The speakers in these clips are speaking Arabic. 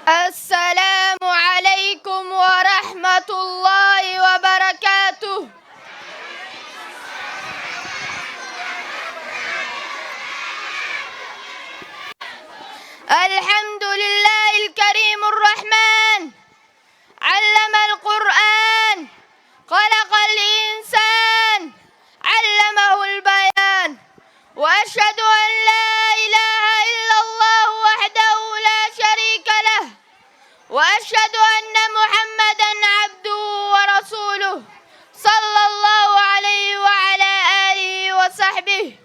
السلام عليكم ورحمة الله وبركاته. الحمد لله الكريم الرحمن، علم القرآن، خلق الإنسان، علمه البيان، وأشهد أن لا إله إلا الله وحده لا شريك له، وأشهد أن محمدًا عبده ورسوله صلى الله عليه وعلى آله وصحبه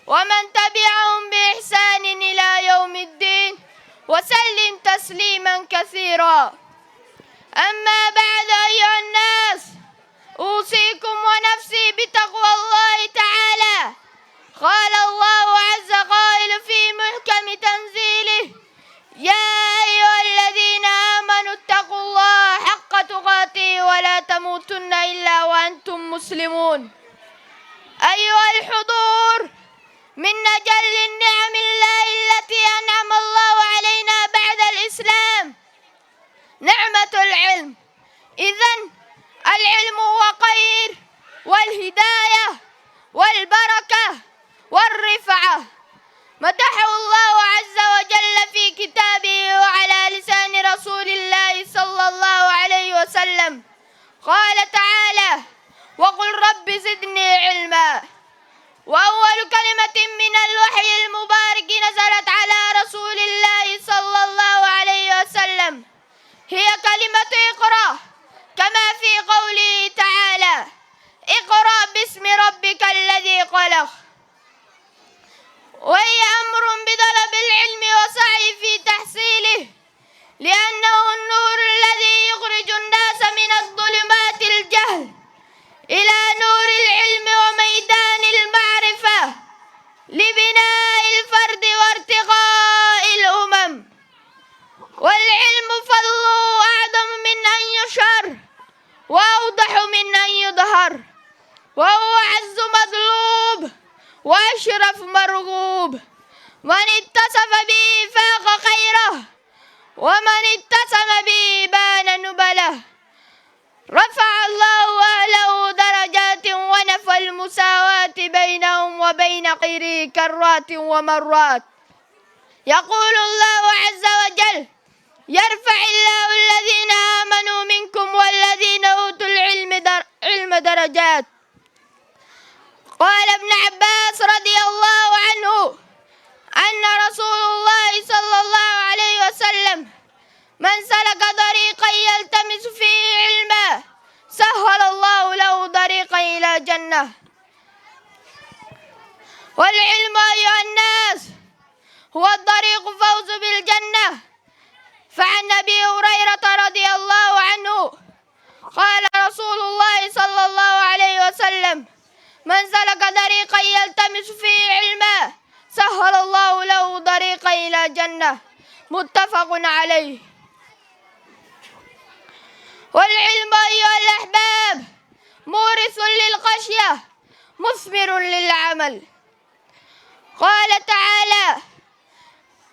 ومن تبعهم بإحسان إلى يوم الدين، وسلم تسليما كثيرا. أما بعد، أيها الناس، أوصيكم ونفسي بتقوى الله تعالى. قال الله عز قائل في محكم تنزيله: يا أيها الذين آمنوا اتقوا الله حق تقاته ولا تموتن إلا وأنتم مسلمون. أيها الحضور، من أجل النعم الله التي أنعم الله علينا بعد الإسلام نعمة العلم. إذن العلم هو خير والهداية والبركة والرفعة. مدحه الله عز وجل في كتابه وعلى لسان رسول الله صلى الله عليه وسلم. قال تعالى: وقل رب زدني علما. وأول كلمة من الوحي المبارك نزلت على رسول الله صلى الله عليه وسلم هي كلمة اقرأ، كما في قوله تعالى: اقرأ باسم ربك الذي خلق. وهي أمر بطلب العلم وسعي في تحصيله، لأنه النور الذي يخرج الناس من الظلمات الجهل إلى نور العلم وميدان المعرفة لبناء الفرد وارتقاء الأمم. والعلم فضله أعظم من أن يشهر وأوضح من أن يظهر، وهو أعز مطلوب وأشرف مرغوب. من اتصف به فاق خيره، ومن اتسم به بان نبله. رفع الله أهله درجات ونفى المساواة بينهم وبين غيره كرات ومرات. يقول الله عز وجل: يرفع الله الذين آمنوا منكم والذين أوتوا العلم درجات. قال ابن عباس رضي الله عنه أن رسول الله صلى الله عليه وسلم: من سلك طريقا يلتمس فيه علما سهل الله له طريقا إلى الجنة. والعلم أيها الناس هو الطريق فوز بالجنة. فعن أبي هريرة رضي الله عنه قال رسول الله صلى الله عليه وسلم: من سلك طريقا يلتمس فيه علما سهل الله له طريقا إلى الجنة. متفق عليه. والعلم أيها الأحباب مورث للخشية مثمر للعمل. قال تعالى: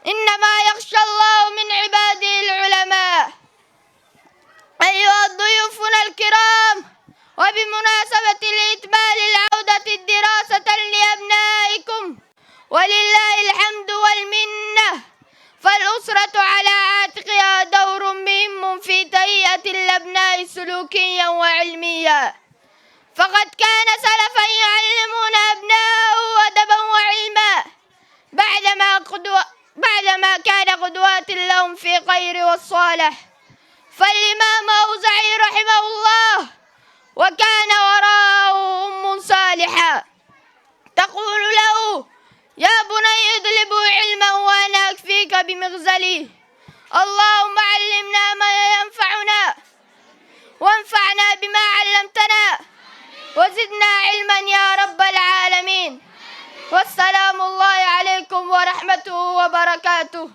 إنما يخشى الله من عباده العلماء. أيها الضيوفنا الكرام، وبمناسبة الإتمام العودة الدراسة لأبنائكم ولله الحمد والمنة، فالأسرة على عاتقها دور مهم في تهيئة الأبناء سلوكيا وعلميا. فقد كان سلفا يعلمون أبناءهم أدبا وعلما بعدما كان قدوات لهم في خير والصالح. فالإمام أوزعي رحمه الله وكان وراءه أم صالحة تقول له: يا بني اطلبوا علما وأنا أكفيك بمغزلي. اللهم علمنا ما ينفعنا وانفعنا بما علمتنا وزدنا علما يا رب العالمين. والسلام الله عليكم ورحمته وبركاته.